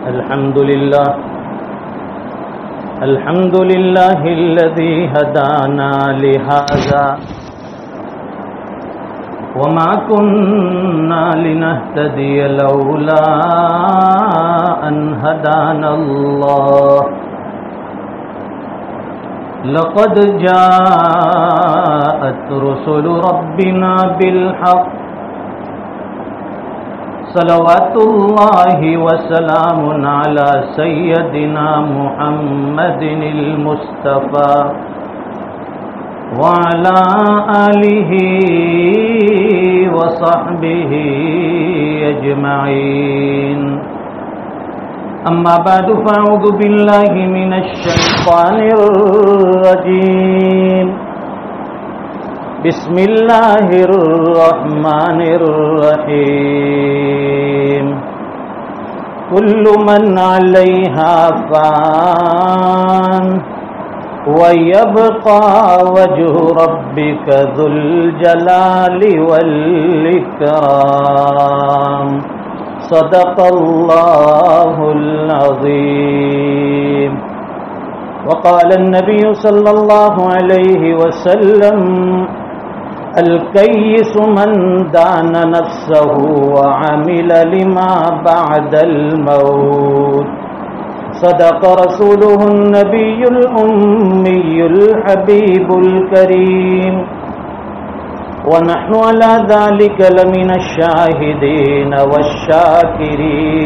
الحمد لله الذي هدانا لهذا وما كنا لنهتدي لولا أن هدانا الله لقد جاءت رسل ربنا بالحق صلوات الله وسلام على سيدنا محمد المصطفى وعلى آله وصحبه أجمعين أما بعد فأعوذ بالله من الشيطان الرجيم بسم الله الرحمن الرحيم كل من عليها فان ويبقى وجه ربك ذو الجلال والإكرام صدق الله العظيم. وقال النبي صلى الله عليه وسلم الكيس من دان نفسه وعمل لما بعد الموت صدق رسوله النبي الأمي الحبيب الكريم ونحن على ذلك لمن الشاهدين والشاكرين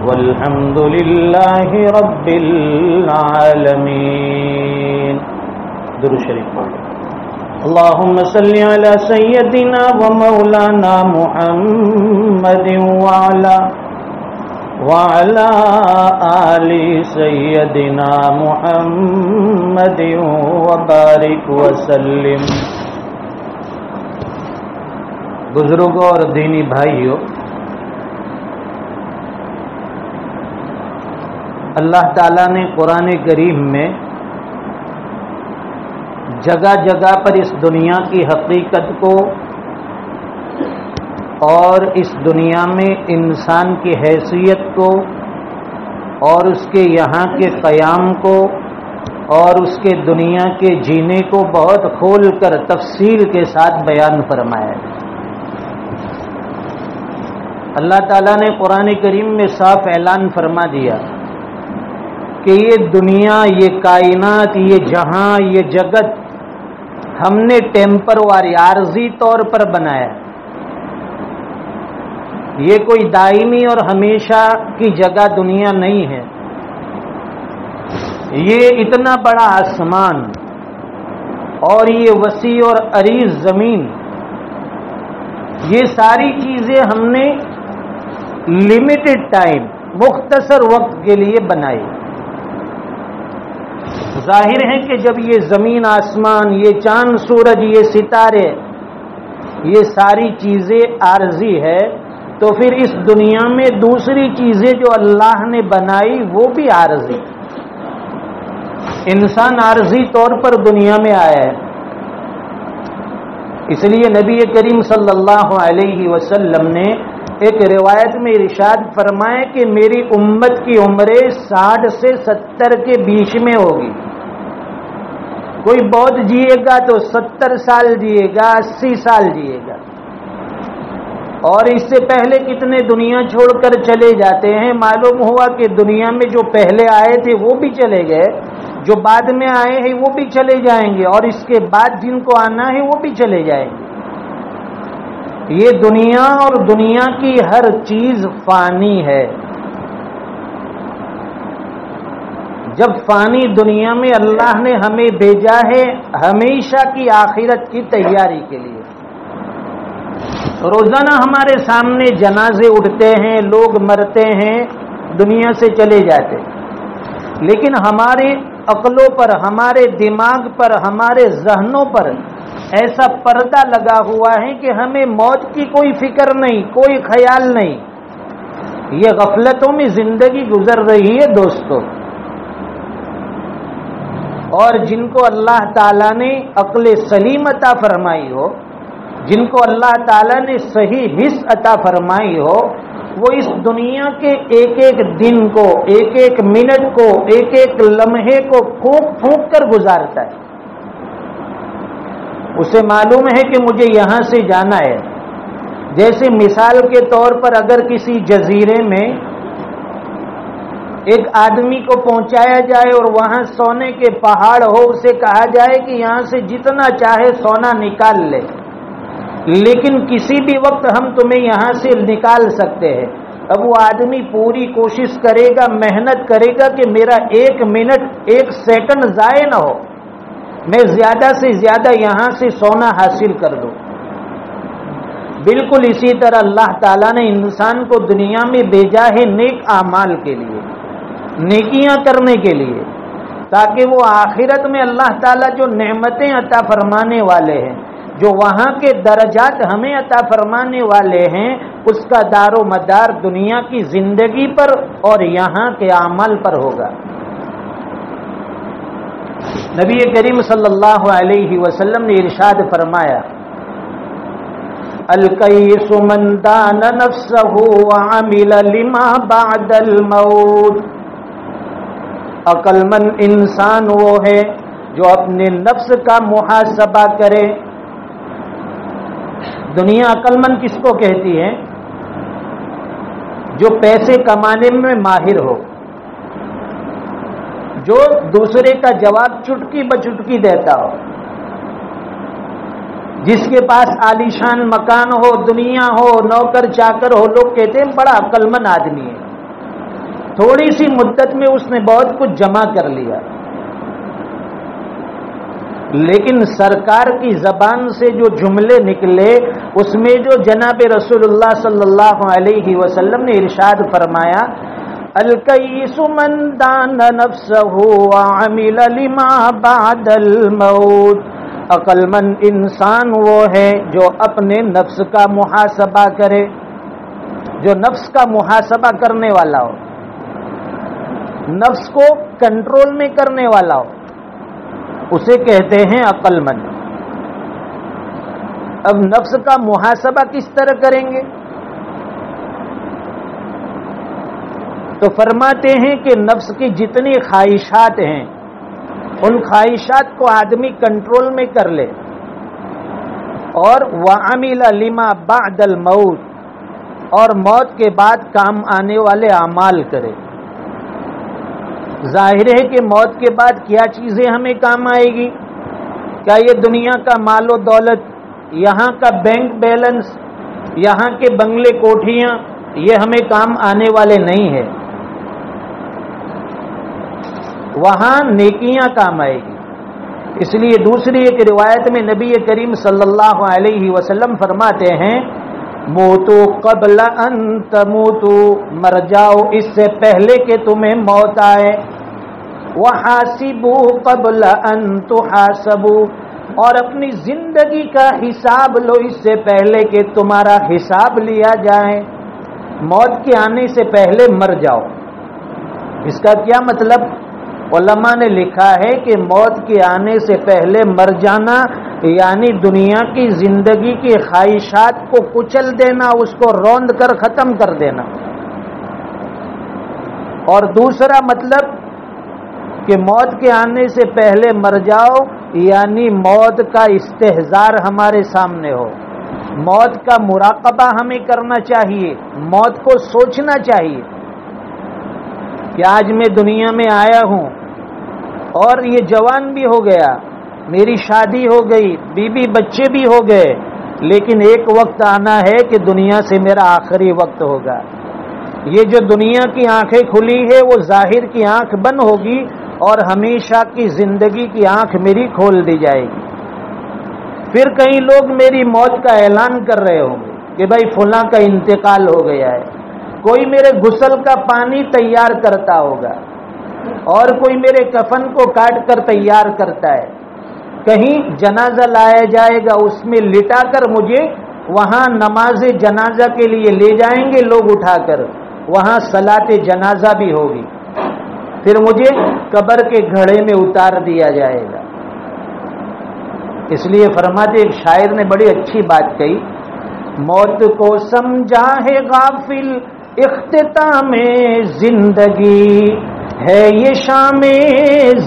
والحمد لله رب العالمين. درود شریف پڑھیں. اللهم صل على سيدنا ومولانا محمد وعلى آل سيدنا محمد وبارك وسلم. بزرگوں اور دینی بھائیوں، اللہ تعالیٰ نے قرآن کریم میں جگہ جگہ پر اس دنیا کی حقیقت کو اور اس دنیا میں انسان کی حیثیت کو اور اس کے یہاں کے قیام کو اور اس کے دنیا کے جینے کو بہت کھول کر تفصیل کے ساتھ بیان فرمایا ہے. اللہ تعالیٰ نے قرآن کریم میں صاف اعلان فرما دیا کہ یہ دنیا، یہ کائنات، یہ جہاں، یہ جگت ہم نے ٹیمپروری عارضی طور پر بنایا. یہ کوئی دائمی اور ہمیشہ کی جگہ دنیا نہیں ہے. یہ اتنا بڑا آسمان اور یہ وسیع اور عریض زمین، یہ ساری چیزیں ہم نے لمیٹڈ ٹائم، مختصر وقت کے لیے بنائی. ظاہر ہے کہ جب یہ زمین، آسمان، یہ چاند، سورج، یہ ستارے، یہ ساری چیزیں عارضی ہے، تو پھر اس دنیا میں دوسری چیزیں جو اللہ نے بنائی وہ بھی عارضی. انسان عارضی طور پر دنیا میں آیا ہے. اس لیے نبی کریم صلی اللہ علیہ وسلم نے ایک روایت میں ارشاد فرمایا کہ میری امت کی عمریں 60 سے 70 کے بیچ میں ہوگی. کوئی بہت جیے گا تو 70 سال جیے گا، 80 سال جیے گا. اور اس سے پہلے کتنے دنیا چھوڑ کر چلے جاتے ہیں. معلوم ہوا کہ دنیا میں جو پہلے آئے تھے وہ بھی چلے گئے، جو بعد میں آئے ہیں وہ بھی چلے جائیں گے، اور اس کے بعد جن کو آنا ہے وہ بھی چلے جائیں گے. یہ دنیا اور دنیا کی ہر چیز فانی ہے. جب فانی دنیا میں اللہ نے ہمیں بھیجا ہے ہمیشہ کی آخرت کی تیاری کے لیے. روزانہ ہمارے سامنے جنازے اٹھتے ہیں، لوگ مرتے ہیں، دنیا سے چلے جاتے، لیکن ہماری عقلوں پر، ہمارے دماغ پر، ہمارے ذہنوں پر ایسا پردہ لگا ہوا ہے کہ ہمیں موت کی کوئی فکر نہیں، کوئی خیال نہیں. یہ غفلتوں میں زندگی گزر رہی ہے دوستو. اور جن کو اللہ تعالیٰ نے عقل سلیم عطا فرمائی ہو، جن کو اللہ تعالیٰ نے صحیح حس عطا فرمائی ہو، وہ اس دنیا کے ایک ایک دن کو، ایک ایک منٹ کو، ایک ایک لمحے کو پھونک پھونک کر گزارتا ہے۔ اسے معلوم ہے کہ مجھے یہاں سے جانا ہے۔ جیسے مثال کے طور پر اگر کسی جزیرے میں ایک آدمی کو پہنچایا جائے اور وہاں سونے کے پہاڑ ہو، اسے کہا جائے کہ یہاں سے جتنا چاہے سونا نکال لے، لیکن کسی بھی وقت ہم تمہیں یہاں سے نکال سکتے ہیں۔ اب وہ آدمی پوری کوشش کرے گا، محنت کرے گا کہ میرا ایک منٹ، ایک سیکنڈ ضائع نہ ہو، میں زیادہ سے زیادہ یہاں سے سونا حاصل کر دوں۔ بالکل اسی طرح اللہ تعالیٰ نے انسان کو دنیا میں بھیجا ہے نیک اعمال کے لیے، نیکیاں کرنے کے لیے، تاکہ وہ آخرت میں اللہ تعالیٰ جو نعمتیں عطا فرمانے والے ہیں، جو وہاں کے درجات ہمیں عطا فرمانے والے ہیں، اس کا دار و مدار دنیا کی زندگی پر اور یہاں کے عمل پر ہوگا۔ نبی کریم صلی اللہ علیہ وسلم نے ارشاد فرمایا، الکیس من دان نفسہ وعمل لما بعد الموت، عقل مند انسان وہ ہے جو اپنے نفس کا محاسبہ کرے۔ دنیا عقل مند کس کو کہتی ہے؟ جو پیسے کمانے میں ماہر ہو، جو دوسرے کا جواب چٹکی بچٹکی دیتا ہو، جس کے پاس عالیشان مکان ہو، دنیا ہو، نوکر چاکر ہو، لوگ کہتے ہیں بڑا عقل مند آدمی ہے، تھوڑی سی مدت میں اس نے بہت کچھ جمع کر لیا۔ لیکن سرکار کی زبان سے جو جملے نکلے، اس میں جو جناب رسول اللہ صلی اللہ علیہ وسلم نے ارشاد فرمایا، الکیس من دان نفسہ وعمل لما بعد الموت، عقل مند انسان وہ ہے جو اپنے نفس کا محاسبہ کرے، جو نفس کا محاسبہ کرنے والا ہو، نفس کو کنٹرول میں کرنے والا ہو، اسے کہتے ہیں عقل مند۔ اب نفس کا محاسبہ کس طرح کریں گے؟ تو فرماتے ہیں کہ نفس کی جتنی خواہشات ہیں، ان خواہشات کو آدمی کنٹرول میں کر لے، اور وعمل لما بعد الموت، اور موت کے بعد کام آنے والے اعمال کرے۔ ظاہر ہے کہ موت کے بعد کیا چیزیں ہمیں کام آئے گی؟ کیا یہ دنیا کا مال و دولت، یہاں کا بینک بیلنس، یہاں کے بنگلے کوٹھیاں، یہ ہمیں کام آنے والے نہیں ہیں۔ وہاں نیکیاں کام آئے گی۔ اس لیے دوسری ایک روایت میں نبی کریم صلی اللہ علیہ وسلم فرماتے ہیں، موتو قبل ان تموتو، مر جاؤ اس سے پہلے کہ تمہیں موت آئے، وحاسبو قبل ان تحاسبو، اور اپنی زندگی کا حساب لو اس سے پہلے کہ تمہارا حساب لیا جائے۔ موت کے آنے سے پہلے مر جاؤ، اس کا کیا مطلب؟ علماء نے لکھا ہے کہ موت کے آنے سے پہلے مر جانا یعنی دنیا کی زندگی کی خواہشات کو کچل دینا، اس کو روند کر ختم کر دینا۔ اور دوسرا مطلب کہ موت کے آنے سے پہلے مر جاؤ یعنی موت کا استحضار ہمارے سامنے ہو، موت کا مراقبہ ہمیں کرنا چاہیے، موت کو سوچنا چاہیے کہ آج میں دنیا میں آیا ہوں اور یہ جوان بھی ہو گیا، میری شادی ہو گئی، بیوی بچے بھی ہو گئے، لیکن ایک وقت آنا ہے کہ دنیا سے میرا آخری وقت ہوگا۔ یہ جو دنیا کی آنکھیں کھلی ہے وہ ظاہر کی آنکھ بند ہوگی اور ہمیشہ کی زندگی کی آنکھ میری کھول دی جائے گی۔ پھر کئی لوگ میری موت کا اعلان کر رہے ہوں گے کہ بھائی فلاں کا انتقال ہو گیا ہے، کوئی میرے غسل کا پانی تیار کرتا ہوگا، اور کوئی میرے کفن کو کاٹ کر تیار کرتا ہے، کہیں جنازہ لایا جائے گا، اس میں لٹا کر مجھے وہاں نماز جنازہ کے لیے لے جائیں گے لوگ اٹھا کر، وہاں صلاۃ جنازہ بھی ہوگی، پھر مجھے قبر کے گھڑے میں اتار دیا جائے گا۔ اس لیے فرماتے ایک شاعر نے بڑی اچھی بات کہی، موت کو سمجھا ہے غافل اختتام زندگی ہے یہ شام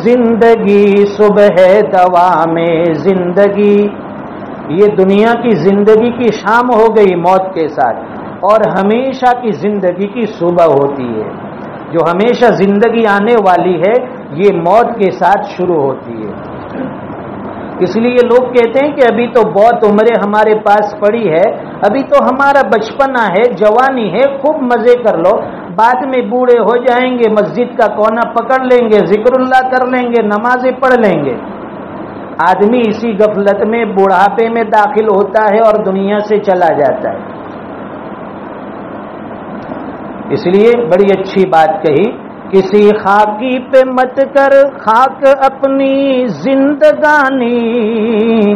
زندگی، صبح دوام زندگی. یہ دنیا کی زندگی کی شام ہو گئی موت کے ساتھ، اور ہمیشہ کی زندگی کی صبح ہوتی ہے. جو ہمیشہ زندگی آنے والی ہے یہ موت کے ساتھ شروع ہوتی ہے. اس لیے لوگ کہتے ہیں کہ ابھی تو بہت عمریں ہمارے پاس پڑی ہے، ابھی تو ہمارا بچپنا ہے، جوانی ہے، خوب مزے کر لو، بعد میں بوڑھے ہو جائیں گے، مسجد کا کونا پکڑ لیں گے، ذکر اللہ کر لیں گے، نمازیں پڑھ لیں گے. آدمی اسی غفلت میں بڑھاپے میں داخل ہوتا ہے اور دنیا سے چلا جاتا ہے. اس لیے بڑی اچھی بات کہی، کسی خاکی پہ مت کر خاک اپنی زندگانی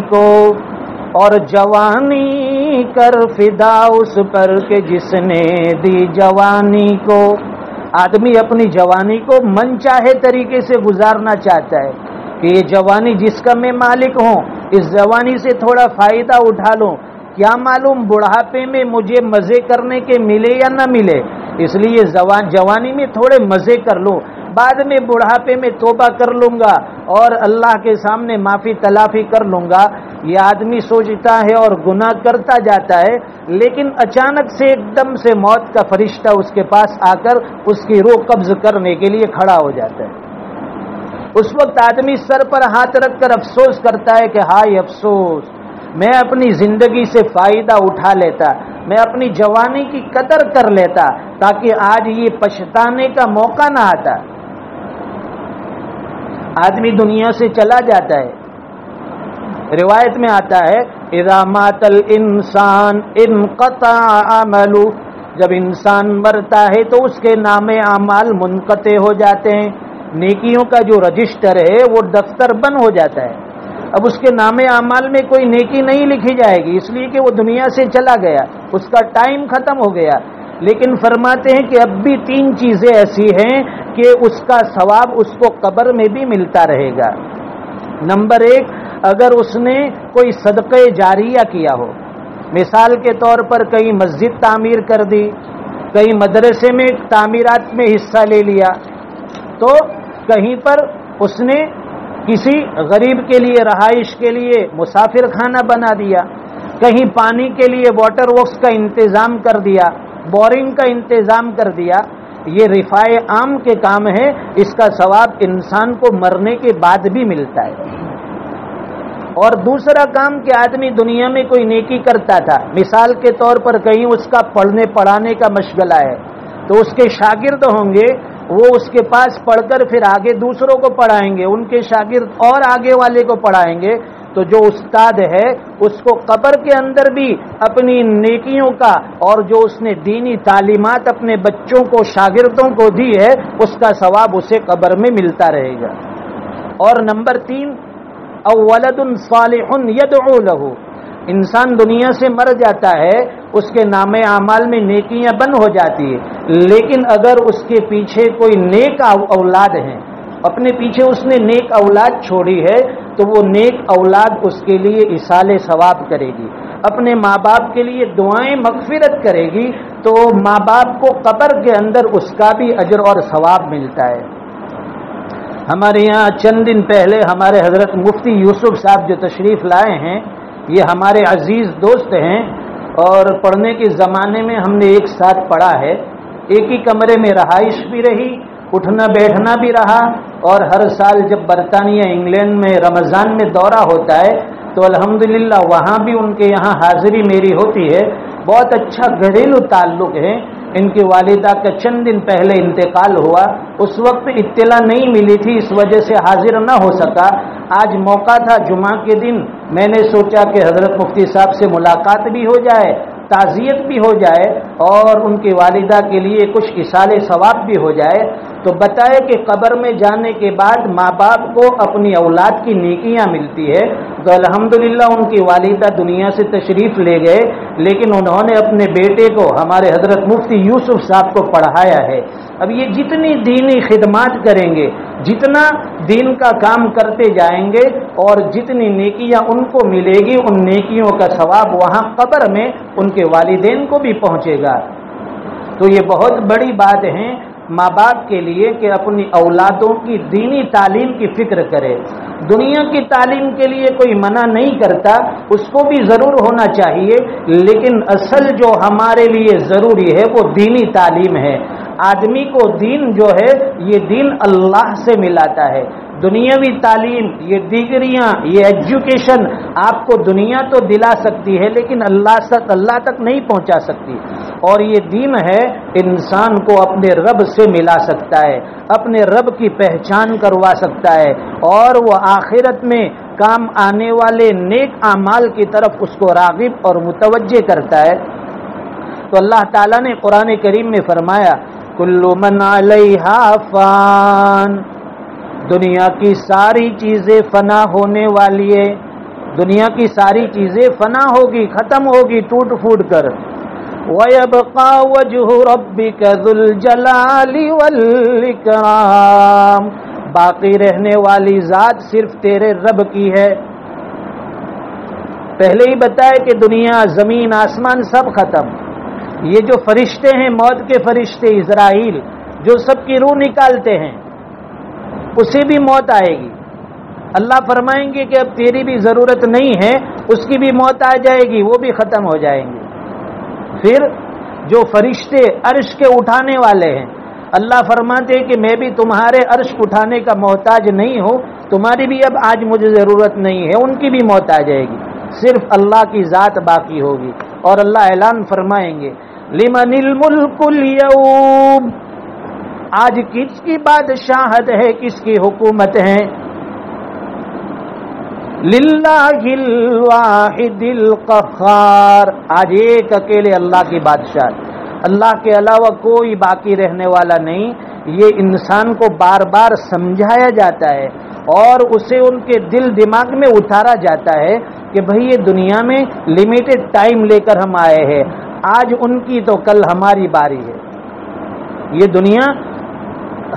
کو، اور جوانی کر فدا اس پر کہ جس نے دی جوانی کو. آدمی اپنی جوانی کو من چاہے طریقے سے گزارنا چاہتا ہے کہ یہ جوانی جس کا میں مالک ہوں، اس جوانی سے تھوڑا فائدہ اٹھا لوں، کیا معلوم بڑھاپے میں مجھے مزے کرنے کے ملے یا نہ ملے، اس لیے جوانی میں تھوڑے مزے کر لوں، بعد میں بڑھاپے میں توبہ کر لوں گا اور اللہ کے سامنے معافی تلافی کر لوں گا. یہ آدمی سوچتا ہے اور گناہ کرتا جاتا ہے، لیکن اچانک سے ایک دم سے موت کا فرشتہ اس کے پاس آ کر اس کی روح قبض کرنے کے لیے کھڑا ہو جاتا ہے. اس وقت آدمی سر پر ہاتھ رکھ کر افسوس کرتا ہے کہ ہائے افسوس، میں اپنی زندگی سے فائدہ اٹھا لیتا، میں اپنی جوانی کی قدر کر لیتا تاکہ آج یہ پچھتانے کا موقع نہ آتا. آدمی دنیا سے چلا جاتا ہے. روایت میں آتا ہے اذا مات الانسان انقطع عملہ، جب انسان مرتا ہے تو اس کے نام اعمال منقطع ہو جاتے ہیں. نیکیوں کا جو رجسٹر ہے وہ دفتر بند ہو جاتا ہے. اب اس کے نام اعمال میں کوئی نیکی نہیں لکھی جائے گی، اس لیے کہ وہ دنیا سے چلا گیا، اس کا ٹائم ختم ہو گیا. لیکن فرماتے ہیں کہ اب بھی 3 چیزیں ایسی ہیں کہ اس کا ثواب اس کو قبر میں بھی ملتا رہے گا. نمبر 1، اگر اس نے کوئی صدقہ جاریہ کیا ہو، مثال کے طور پر کہیں مسجد تعمیر کر دی، کہیں مدرسے میں تعمیرات میں حصہ لے لیا، تو کہیں پر اس نے کسی غریب کے لیے رہائش کے لیے مسافر خانہ بنا دیا، کہیں پانی کے لیے واٹر ورکس کا انتظام کر دیا، بورنگ کا انتظام کر دیا، یہ رفاع عام کے کام ہے. اس کا ثواب انسان کو مرنے کے بعد بھی ملتا ہے. اور دوسرا کام کہ آدمی دنیا میں کوئی نیکی کرتا تھا، مثال کے طور پر کہیں اس کا پڑھنے پڑھانے کا مشغلہ ہے، تو اس کے شاگرد ہوں گے، وہ اس کے پاس پڑھ کر پھر آگے دوسروں کو پڑھائیں گے، ان کے شاگرد اور آگے والے کو پڑھائیں گے. تو جو استاد ہے اس کو قبر کے اندر بھی اپنی نیکیوں کا، اور جو اس نے دینی تعلیمات اپنے بچوں کو شاگردوں کو دی ہے، اس کا ثواب اسے قبر میں ملتا رہے گا. اور نمبر 3، او ولد صالح یدعو لہ، انسان دنیا سے مر جاتا ہے، اس کے نام اعمال میں نیکیاں بند ہو جاتی ہے، لیکن اگر اس کے پیچھے کوئی نیک اولاد ہیں، اپنے پیچھے اس نے نیک اولاد چھوڑی ہے، تو وہ نیک اولاد اس کے لیے ایصال ثواب کرے گی، اپنے ماں باپ کے لیے دعائیں مغفرت کرے گی، تو ماں باپ کو قبر کے اندر اس کا بھی اجر اور ثواب ملتا ہے. ہمارے یہاں چند دن پہلے ہمارے حضرت مفتی یوسف صاحب جو تشریف لائے ہیں، یہ ہمارے عزیز دوست ہیں، اور پڑھنے کے زمانے میں ہم نے ایک ساتھ پڑھا ہے، ایک ہی کمرے میں رہائش بھی رہی، اٹھنا بیٹھنا بھی رہا. اور ہر سال جب برطانیہ انگلینڈ میں رمضان میں دورہ ہوتا ہے تو الحمدللہ وہاں بھی ان کے یہاں حاضری میری ہوتی ہے. بہت اچھا گھریلو تعلق ہے. ان کی والدہ کا چند دن پہلے انتقال ہوا، اس وقت اطلاع نہیں ملی تھی، اس وجہ سے حاضر نہ ہو سکا. آج موقع تھا جمعہ کے دن، میں نے سوچا کہ حضرت مفتی صاحب سے ملاقات بھی ہو جائے، تعزیت بھی ہو جائے، اور ان کی والدہ کے لیے کچھ ایصال ثواب بھی ہو جائے. تو بتائے کہ قبر میں جانے کے بعد ماں باپ کو اپنی اولاد کی نیکیاں ملتی ہے. تو الحمدللہ ان کی والدہ دنیا سے تشریف لے گئے، لیکن انہوں نے اپنے بیٹے کو ہمارے حضرت مفتی یوسف صاحب کو پڑھایا ہے. اب یہ جتنی دینی خدمات کریں گے، جتنا دین کا کام کرتے جائیں گے، اور جتنی نیکیاں ان کو ملے گی، ان نیکیوں کا ثواب وہاں قبر میں ان کے والدین کو بھی پہنچے گا. تو یہ بہت بڑی بات ہے ماں باپ کے لیے کہ اپنی اولادوں کی دینی تعلیم کی فکر کرے. دنیا کی تعلیم کے لیے کوئی منع نہیں کرتا، اس کو بھی ضرور ہونا چاہیے، لیکن اصل جو ہمارے لیے ضروری ہے وہ دینی تعلیم ہے. آدمی کو دین جو ہے یہ دین اللہ سے ملاتا ہے. دنیاوی تعلیم، یہ ڈگریاں، یہ ایجوکیشن آپ کو دنیا تو دلا سکتی ہے لیکن اللہ تک نہیں پہنچا سکتی. اور یہ دین ہے انسان کو اپنے رب سے ملا سکتا ہے، اپنے رب کی پہچان کروا سکتا ہے، اور وہ آخرت میں کام آنے والے نیک اعمال کی طرف اس کو راغب اور متوجہ کرتا ہے. تو اللہ تعالیٰ نے قرآن کریم میں فرمایا کل من علیہا فان، دنیا کی ساری چیزیں فنا ہونے والی ہے. دنیا کی ساری چیزیں فنا ہوگی، ختم ہوگی ٹوٹ پھوٹ کر. وَيَبْقَى وَجْهُ رَبِّكَ ذُو الْجَلَالِ وَالْإِكْرَامِ، باقی رہنے والی ذات صرف تیرے رب کی ہے. پہلے ہی بتایا کہ دنیا، زمین، آسمان سب ختم. یہ جو فرشتے ہیں، موت کے فرشتے اسرائیل جو سب کی روح نکالتے ہیں، اسے بھی موت آئے گی. اللہ فرمائیں گے کہ اب تیری بھی ضرورت نہیں ہے، اس کی بھی موت آ جائے گی، وہ بھی ختم ہو جائیں گے. پھر جو فرشتے عرش کے اٹھانے والے ہیں، اللہ فرماتے ہیں کہ میں بھی تمہارے عرش اٹھانے کا محتاج نہیں ہوں، تمہاری بھی اب آج مجھے ضرورت نہیں ہے، ان کی بھی موت آ جائے گی. صرف اللہ کی ذات باقی ہوگی. اور اللہ اعلان فرمائیں گے لمن الملک اليوم، آج کس کی بادشاہت ہے، کس کی حکومت ہے؟ للہ الواحد القہار، آج ایک اکیلے اللہ کی بادشاہت، اللہ کے علاوہ کوئی باقی رہنے والا نہیں. یہ انسان کو بار بار سمجھایا جاتا ہے اور اسے ان کے دل دماغ میں اتارا جاتا ہے کہ بھئی یہ دنیا میں لیمیٹڈ ٹائم لے کر ہم آئے ہیں، آج ان کی تو کل ہماری باری ہے. یہ دنیا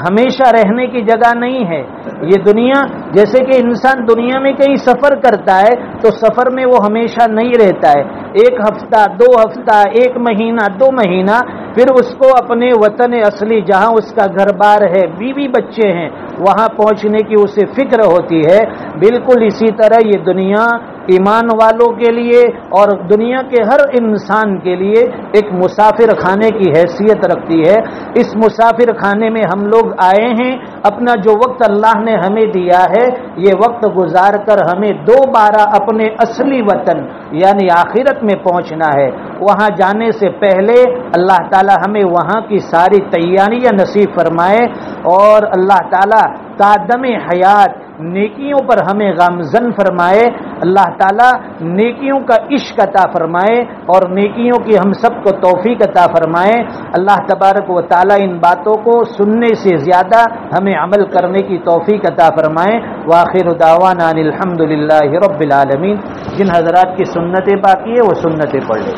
ہمیشہ رہنے کی جگہ نہیں ہے. یہ دنیا جیسے کہ انسان دنیا میں کہیں سفر کرتا ہے تو سفر میں وہ ہمیشہ نہیں رہتا ہے. ایک ہفتہ، 2 ہفتہ، 1 مہینہ، 2 مہینہ، پھر اس کو اپنے وطن اصلی جہاں اس کا گھر بار ہے، بیوی بچے ہیں، وہاں پہنچنے کی اسے فکر ہوتی ہے. بالکل اسی طرح یہ دنیا ایمان والوں کے لیے اور دنیا کے ہر انسان کے لیے ایک مسافر خانے کی حیثیت رکھتی ہے. اس مسافر خانے میں ہم لوگ آئے ہیں، اپنا جو وقت اللہ نے ہمیں دیا ہے یہ وقت گزار کر ہمیں دوبارہ اپنے اصلی وطن یعنی آخرت میں پہنچنا ہے. وہاں جانے سے پہلے اللہ تعالی ہمیں وہاں کی ساری تیاریاں نصیب فرمائے اور اللہ تعالی قادم حیات نیکیوں پر ہمیں گامزن فرمائے. اللہ تعالیٰ نیکیوں کا عشق عطا فرمائے اور نیکیوں کی ہم سب کو توفیق عطا فرمائے. اللہ تبارک و تعالیٰ ان باتوں کو سننے سے زیادہ ہمیں عمل کرنے کی توفیق عطا فرمائے. وآخر دعوانا ان الحمد للہ رب العالمین. جن حضرات کی سنتیں باقی ہے وہ سنتیں پڑھ لیں.